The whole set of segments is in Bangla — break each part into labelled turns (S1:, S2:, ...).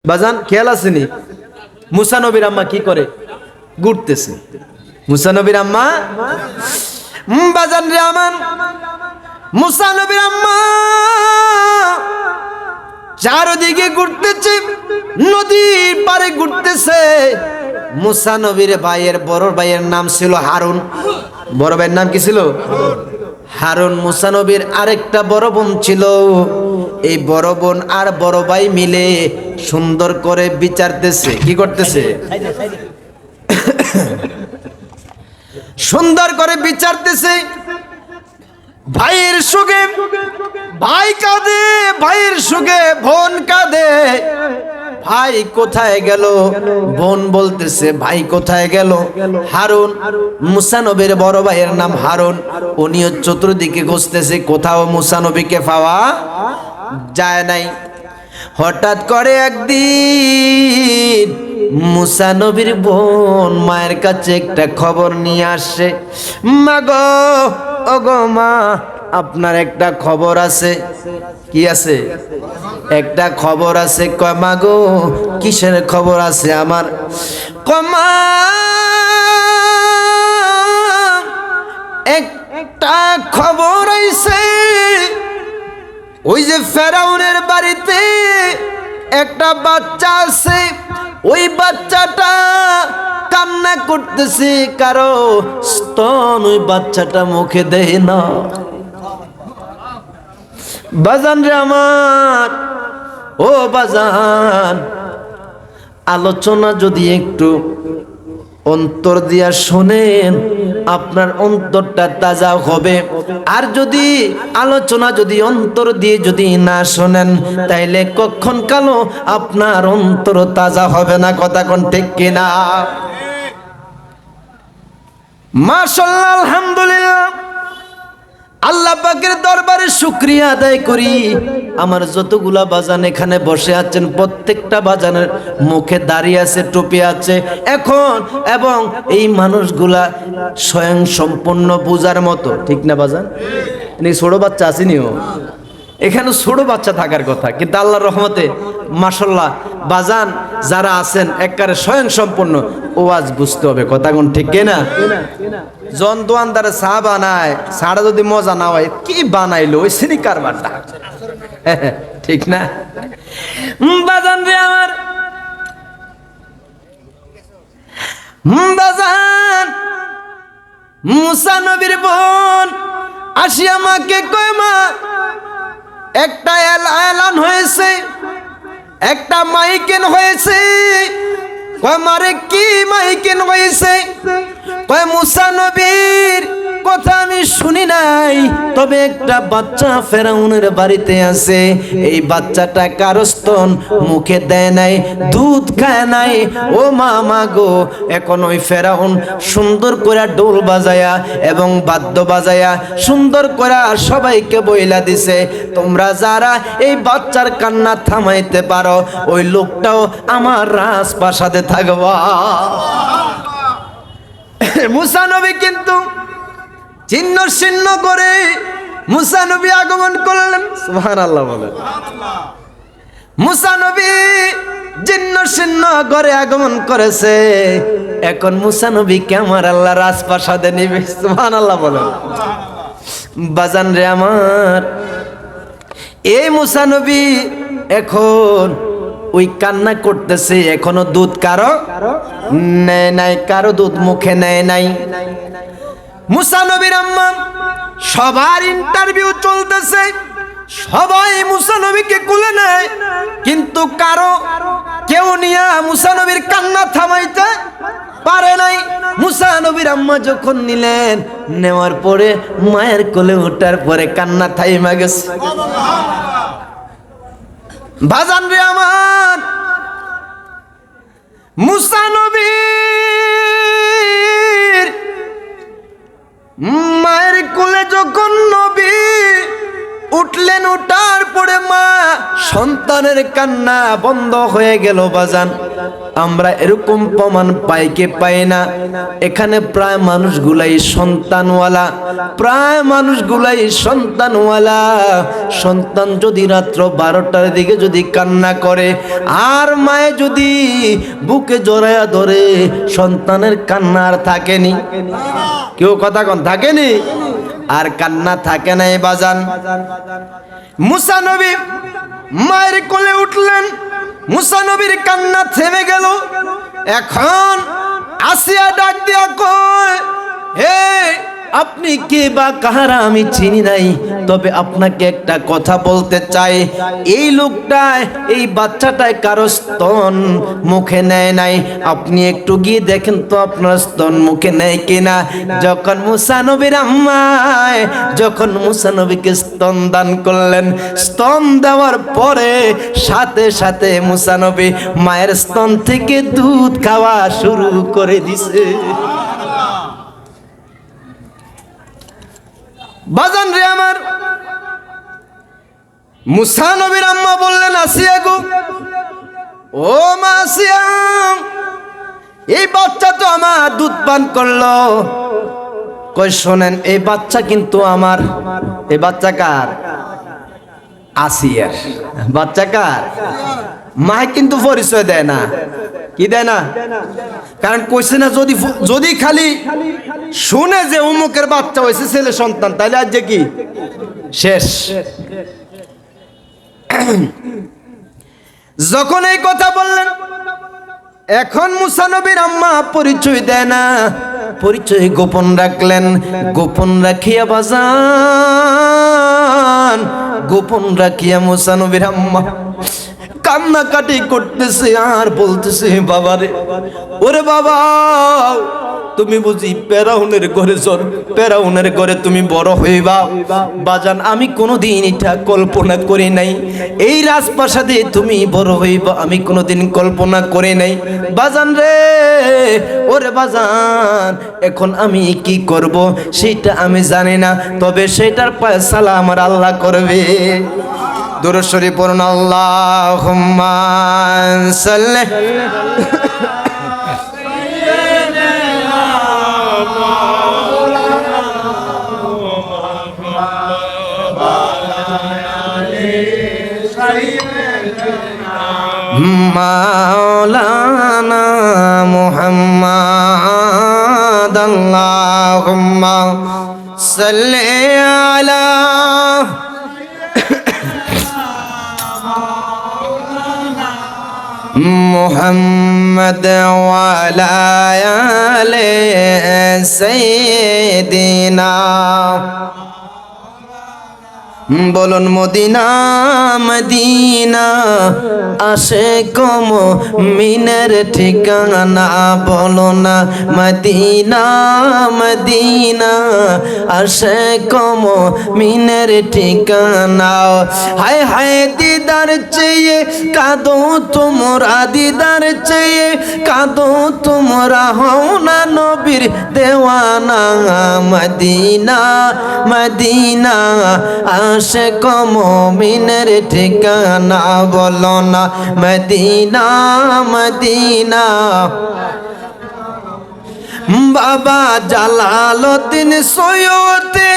S1: বাজান খেয়াল আসেনি মুসা নবীর আম্মা কি করে ঘুরতেছে মুসা নবীর আম্মা বাজান রে আমান মুসা নবীর আম্মা চারদিকে ঘুরতেছে নদীর পারে ঘুরতেছে মুসা নবীর ভাইয়ের বড় ভাইয়ের নাম ছিল হারুন বড় ভাইয়ের নাম কি ছিল হারুন মুসা নবীর আরেকটা বড় বোন ছিল এই বড় বোন আর বড় ভাই মিলে সুন্দর করে বিচারতেছে কি করতেছে সুন্দর করে বিচারতেছে ভাইয়ের সুখে ভাই কাঁদে ভাইয়ের সুখে বোন কাঁদে ভাই কোথায় গেল বোন বলতেছে ভাই কোথায় গেল হারুন মুসা নবীর বড় ভাইয়ের নাম হারুন উনিও চতুর্দিকে খুঁজতেছে কোথাও মুসা নবীকে পাওয়া যায় নাই হঠাৎ করে একদিন মুসা নবীর বোন মায়ের কাছে একটা খবর নিয়ে আসে মা গো ওগো মা আপনার একটা খবর আছে কি আছে একটা খবর আছে কয় মা গো কিসের খবর আছে আমার কমা একটা খবর আইছে ওই যে ফেরাউনের বাড়িতে একটা বাচ্চা আছে ওই বাচ্চাটা কান্না করতেছে কারো স্তন ওই বাচ্চাটা মুখে দেয় না বাজান রে আমার ও বাজান আলোচনা যদি একটু অন্তর দিয়া শোনেন আপনার অন্তরটা তাজা হবে আর যদি আলোচনা যদি অন্তর দিয়ে যদি না শোনেন তাইলে কখন কালো আপনার অন্তর তাজা হবে না কথা কোন ঠিক কিনা মাশাআল্লাহ আলহামদুলিল্লাহ আল্লাহ পাকের দরবারে শুকরিয়া আদায় করি আমার যতগুলা বাজান এখানে বসে আছেন প্রত্যেকটা বাজানের মুখে দাড়ি আছে টুপি আছে এখন এবং এই মানুষগুলা স্বয়ং সম্পূর্ণ পূজার মতো ঠিক না বাজান এই ছোট বাচ্চা আসেনিও এখানে ছোট বাচ্চা থাকার কথা কিন্তু আল্লাহর রহমতে মাশাআল্লাহ বাজান যারা আছেন একবারে স্বয়ং সম্পূর্ণ ওয়াজ বুঝতে হবে কথা কোন ঠিক কিনা জন দোয়ানদারে চা বানায় চাটা যদি মজা না হয় কি বানাইলো ওই সিনি কারবারটা ঠিক না বাজান রে আমার বাজান মুসা নবীর বোন আসিয়া মাকে কয় মা একটা এলান হয়েছে একটা মাইকেন হয়েছে কয় মারে কি মাইকেন হয়েছে কয় মুসা নবীর কথা আমি শুনি নাই তবে একটা বাচ্চা ফেরাউনের বাড়িতে আছে এই বাচ্চাটা কারো স্তন মুখে দেয় নাই দুধ খায় নাই ও মা গো এখন ওই ফেরাউন সুন্দর করে ঢোল বাজায়া এবং বাদ্য বাজায়া সুন্দর করে সবাইকে বইলা দিছে তোমরা যারা এই বাচ্চার কান্না থামাইতে পারো ওই লোকটাও আমার রাজপ্রাসাদে থাকবা মুসা নবী কিন্তু চিহ্ন চিহ্ন করে মুসা নবী আগমন করলেন সুবহানাল্লাহ বলেন মুসা নবী চিহ্ন চিহ্ন করে আগমন করেছে এখন মুসা নবীকে আমার আল্লাহ রাজপ্রাসাদে নিবে সুবহানাল্লাহ বলেন বাজান রে আমার এই মুসা নবী এখন ওই কান্না করতেছে এখনো দুধ কারো নেয় নাই কারো দুধ মুখে নেয় নাই মুসা নবীর আম্মা সবার ইন্টারভিউ চলতেছে সবাই মুসা নবীকে কোলে নেয় কিন্তু কারো কেউ নিয়ে মুসা নবীর কান্না থামাইতে পারে নাই মুসা নবীর আম্মা যখন নিলেন নেওয়ার পরে মায়ের কোলে ওঠার পরে কান্না থাইমা গেছে বাজান রে আমার মুসা নবীর মায়ের কোলে যখন নবী উঠলেন ওঠার পরে মা সন্তানের কান্না বন্ধ হয়ে গেল বাজান। আমরা এরকম প্রমাণ পাই কি পাই না? এখানে প্রায় মানুষগুলাই সন্তানওয়ালা, প্রায় মানুষগুলাই সন্তানওয়ালা। সন্তান যদি রাত্র 12টার দিকে যদি কান্না করে আর মায়ে যদি বুকে জড়ায়া ধরে, সন্তানের কান্না আর থাকেনি। কেউ কথা কন থাকেনি? আর কান্না থাকে নাই বাজান। মুসা নবী মায়ের কোলে উঠলেন, মুসা নবীর কান্না থেমে গেল। এখন আসিয়া ডাক দিয়া কয়, হে আপনি কে বা কাহারা আমি চিনি নাই, তবে আপনাকে একটা কথা বলতে চাই। এই লোকটায়, এই বাচ্চাটায় কারো স্তন মুখে নেয় নাই, আপনি একটু গিয়ে দেখেন তো আপনার স্তন মুখে নেয় কিনা। যখন মুসা নবীর আম্মায় যখন মুসা নবীকে স্তন দান করলেন, স্তন দেওয়ার পরে সাথে সাথে মুসা নবী মায়ের স্তন থেকে দুধ খাওয়া শুরু করে দিছে। বাজান রে আমার, মুসা নবীর আম্মা বললেন, আসিয়া গো, ও মা আসিয়া, এই বাচ্চা তো আমার দুধ পান করলো। কই শোনেন, এই বাচ্চা কিন্তু আমার। এই বাচ্চা কার? আসিয়ার। বাচ্চা কার? মা কিন্তু পরিচয় দেয় না। কি দেয় না? কারণ কইছে না, যদি খালি শুনে যে অমুকের বাচ্চা হয়েছে, ছেলে সন্তান, তাহলে আজ যে কি শেষ। যখন এই কথা বললেন, এখন মুসা নবীর আম্মা পরিচয় দেয় না, পরিচয় গোপন রাখলেন। গোপন রাখিয়া বাজান, গোপন রাখিয়া মুসা নবীর আম্মা কান্নাকাটি করতেছে আর বলতেছে, বাবারে, ওরে বাবা, তুমি বুঝি ফেরাউনের ঘরে ফেরাউনের ঘরে তুমি বড় হইবা। বাজান, আমি কোনোদিন এটা কল্পনা করি নাই। এই রাজপ্রাসাদে তুমি বড় হইবা আমি কোনোদিন কল্পনা করি নাই। বাজান রে, ওরে বাজান, এখন আমি কি করব সেটা আমি জানি না, তবে সেটার ফয়সালা আমার আল্লাহ করবে। দুরূদ শরীফ পড়ুন, আল্লাহুম্মা সাল্লি মাওলানা মুহাম্মদ, আল্লাহুম্মা সাল্লি আলা মুহাম্মদ ওয়া আলা আলি সাইয়্যিদিনা। বলুন মদিনা মদিনা, আশিক মুমিনের ঠিকানা। বলো না মদিনা মদিনা, আশিক মুমিনের ঠিকানা। হায় হায় দিদার চেয়ে কাঁদো তোমরা, দিদার চেয়ে কাঁদো তোমরা, হও না নবীর দেওয়ানা। মদিনা মদিনা, আশিক মুমিনের ঠিকানা। বলো না মদিনা মদিনা। বাবা জালালউদ্দিন সৈয়দে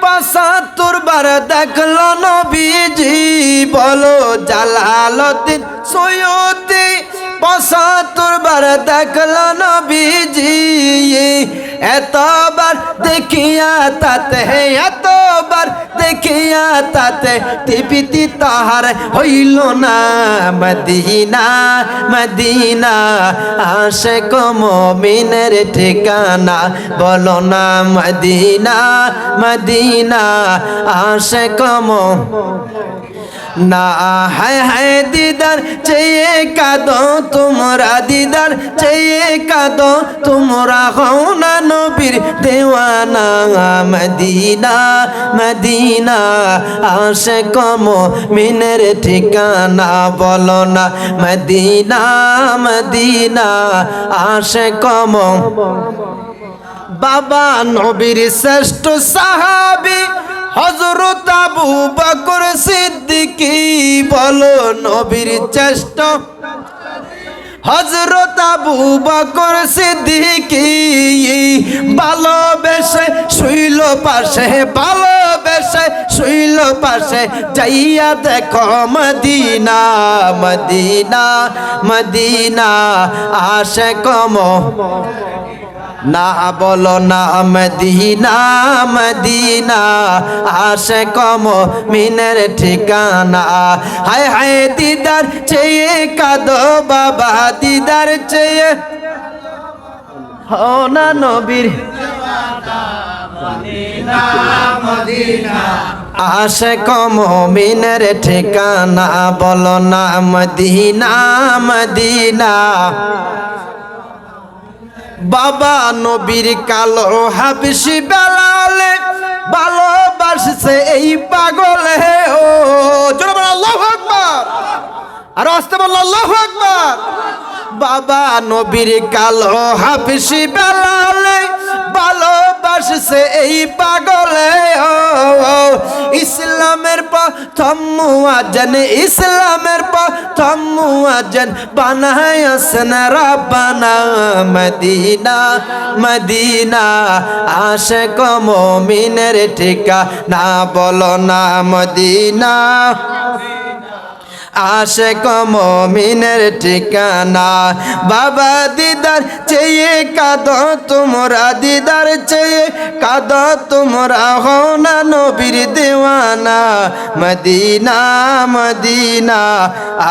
S1: ৭৫ বার দেখলো নবীজি। বলো জালালউদ্দিন সৈয়দে ৭৫ বার দেখলো নবীজি। এতবার দেখিয়া তাতে, এতবার দেখিয়া তাতে তৃপ্তি তাহার হইল না। মদিনা মদিনা, আশিক মুমিনের ঠিকানা। বলো না মদিনা মদিনা, আশিক না। হায় হায় দিদার চেয়ে কাঁদো তোমরা, দিদার চেয়ে কাঁদো তোমরা, হও না নবীর দেওয়ানা। মদিনা মদিনা, আশিক মুমিনের ঠিকানা। বলো না মদিনা মদিনা, আশিক বাবা নবীর শ্রেষ্ঠ সাহাবী হযরত আবু বকর সিদ্দিকী বলো নবীর চেষ্টা হযরত আবু বকর সিদ্দিকী ভালোবেসে শুইল পাশে ভালোবেসে শুইল পাশে যাইয়া দেখো মদিনা মদিনা মদিনা আশিক না বলো না মদিনা মদিনা আশিক মুমিনের ঠিকানা হায় হায় দিদার চেয়ে কাঁদো বাবা দিদার চেয়ে হও না নবীর মদিনা মদিনা আশিক মুমিনের ঠিকানা বলো না মদিনা মদিনা বাবা নবীর কালো হাবশি বেলালে ভালোবাসছে এই পাগলে ও জোরে বলো আল্লাহু আকবার আর আস্তে বলো আল্লাহু আকবার বাবা নবীর কালো হাবশি বেলালে ভালোবাসছে এই পাগলে ও ইসলামের প্রথম মুয়াজ্জিন ইসলামের প্রথম মুয়াজ্জিন বানায়াছেন রাব্বানা মদিনা মদিনা আশিক মুমিনের ঠিকানা বলো না মদিনা আশিক মুমিনের ঠিকানা বাবা দিদার চেয়ে কাঁদো তোমরা দিদার চেয়ে কাঁদো তোমরা হও না নবীর দেওয়ানা মদিনা মদিনা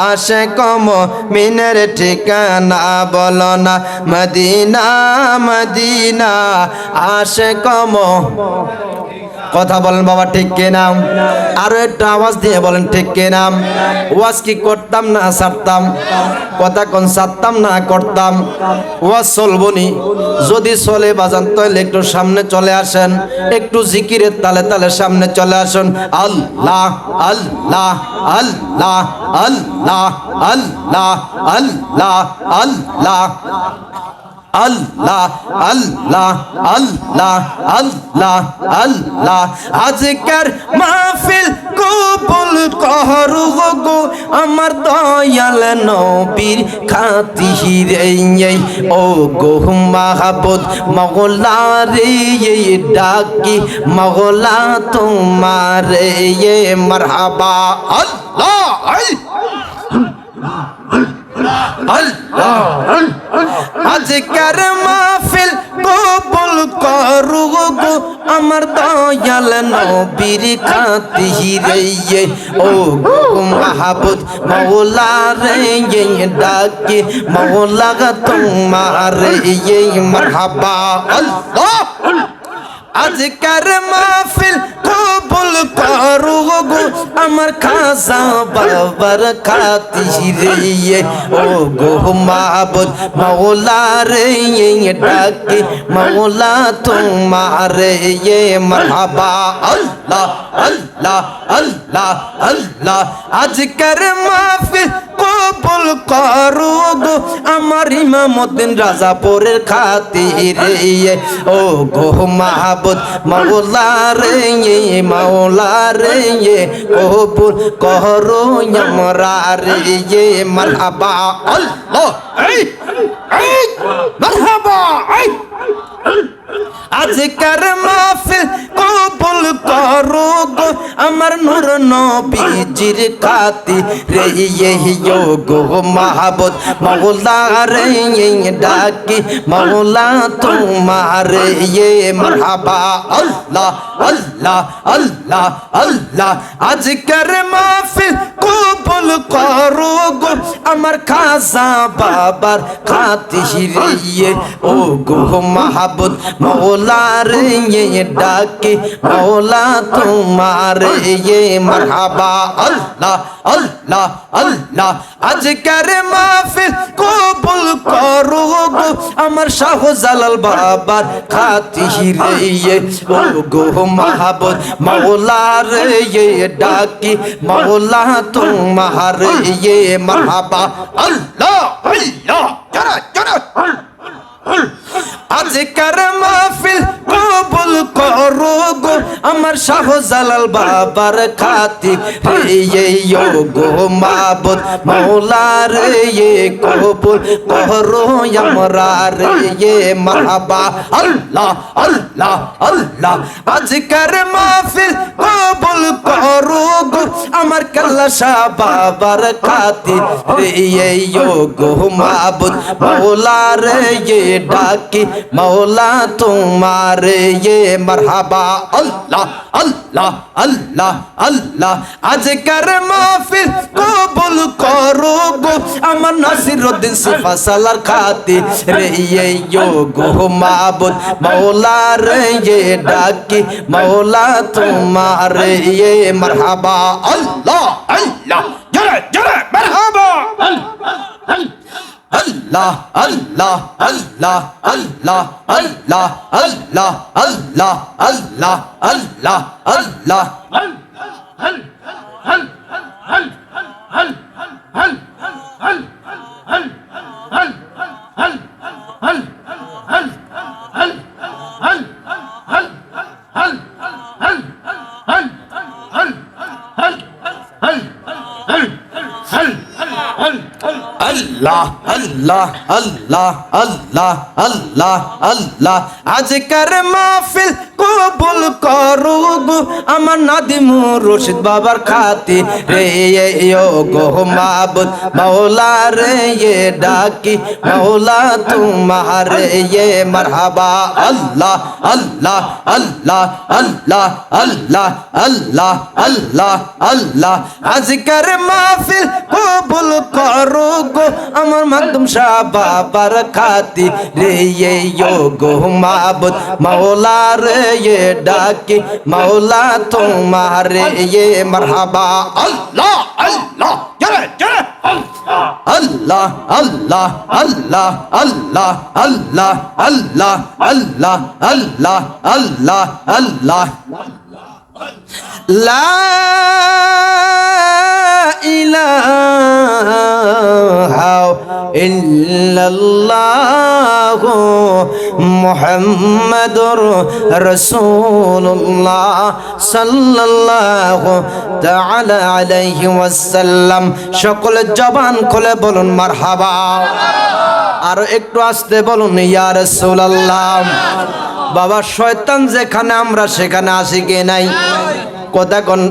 S1: আশিক মুমিনের ঠিকানা বলো না মদিনা মদিনা আশিক কথা বলেন বাবা ঠিক কিনা আরো একটা আওয়াজ দিয়ে বলেন ঠিক কিনা ওয়াজ কি করতাম না ছাড়তাম কথা কোন ছাড়তাম না করতাম ওয়াজ চলবনি যদি চলে বাজান তাহলে একটু সামনে চলে আসেন একটু জিকিরের তালে তালে সামনে চলে আসুন আল্লাহ আল্লাহ আল্লাহ আল্লাহ আল্লাহ আল্লাহ আল্লাহ আল্লাহ আল্লাহ আল্লাহ আল্লাহ আল্লাহ আজকের মাহফিল কবুল করো গো আমার দয়াল নবীর খাতিরে ও গো মাহবুব মাওলা রে ডাকি মাওলা তোমারে মারহাবা আল্লাহ আজকের মাহফিল কবুল করো গো আমার দয়াল নবীর খাতিরে ও গো মাহবুব মাওলা রে ডাকি মাওলা তোমারে মারহাবা আল্লাহ আজকের মাহফিল কবুল করো গো আমার খাজা বাবার খাতিরে ও গো মাহবুব মাওলা রে ডাকি মাওলা তোমারে মারহাবা আল্লাহ আল্লাহ আল্লাহ আল্লাহ আজকের মাহফিল কবুল করো গো আমার ইমামউদ্দিন রাজাপুরের খাতিরে ও গো মাহবুব মাওলা রে কবুল করো আমরা রে মারহাবা আল্লাহ মারহাবা আজকের মাহফিল কবুল করো গো আমার নূর নবীজির খাতিরে ও গো মাহবুব মাওলা রে ডাকি মাওলা তোমারে মারহাবা আল্লাহ আল্লাহ আল্লাহ আল্লাহ আজকের মাহফিল কবুল করো গো আমার খাজা বাবার খাতিরে ও গো মাহবুব মাওলা রে ডাকি মাওলা তোমারে মারহাবা আল্লাহ আল্লাহ আল্লাহ আজকের মাহফিল কবুল করো গো আমার শাহজালাল বাবার খাতিরে ও গো মাহবুব মাওলা রে ডাকি মাওলা তোমারে মারহাবা আল্লাহ আল্লাহ জোরে জোরে আজকের মাহফিল কবুল করো গো আমার শাহজালাল বাবার খাতি রে গো মাবুদ মৌলা রে কবুল করো আমরা রে মারহাবা আল্লাহ আল্লাহ আল্লাহ আজকের মাহফিল কবুল করো গো আমার কাল্লা শাহ বাবার খাতি রে গো মাবুদ মৌলা রে ডাকি মৌলা তোমার ये मरहबा अल्लाह अल्लाह अल्लाह अल्लाह आजकर महफिल कबूल करो गो अमर नासिरुद्दीन सिफा सालार खातिर रे यो गो माबुद मौला रे ये डाकी मौला तुम्हारे ये मरहबा अल्लाह अल्लाह जरा जरा मरहबा अल्लाह अल्लाह अल्लाह अल्लाह अल्लाह अल्लाह अल्लाह अल्लाह अल्लाह अल्लाह अल्लाह अल्लाह अल्लाह अल्लाह अल्लाह अल्लाह आजकर महफिल कबूल करो गो अमर नादिमुर रशीद बाबर खातिर रे यो गो माबुद मौला रे ये डाकी मौला तुम्हारे ये मरहबा अल्लाह अल्लाह अल्लाह अल्लाह अल्लाह अल्लाह अल्लाह अल्लाह आजकर महफिल कबूल करो गो अमर मखदूम शाह बाबर खातिर रे यो गो माबुद मौला रे ये डाकी मौला तुम्हारे ये मरहबा अल्लाह अल्लाह जरा जरा अल्लाह अल्लाह अल्लाह अल्लाह अल्लाह अल्लाह अल्लाह अल्लाह अल्लाह अल्लाह ला इलाहा इल्लल्लाह मुहम्मदुर रसूलुल्लाह सल्लल्लाहु ताआला अलैहि ওয়াসাল্লাম সকল জবান খুলে বলুন মারহাবা আর একটু আস্তে বলুন ইয়া রাসূলুল্লাহ বাবা শয়তান যেখানে আমরা সেখানে আসি কি নাই কথা কোন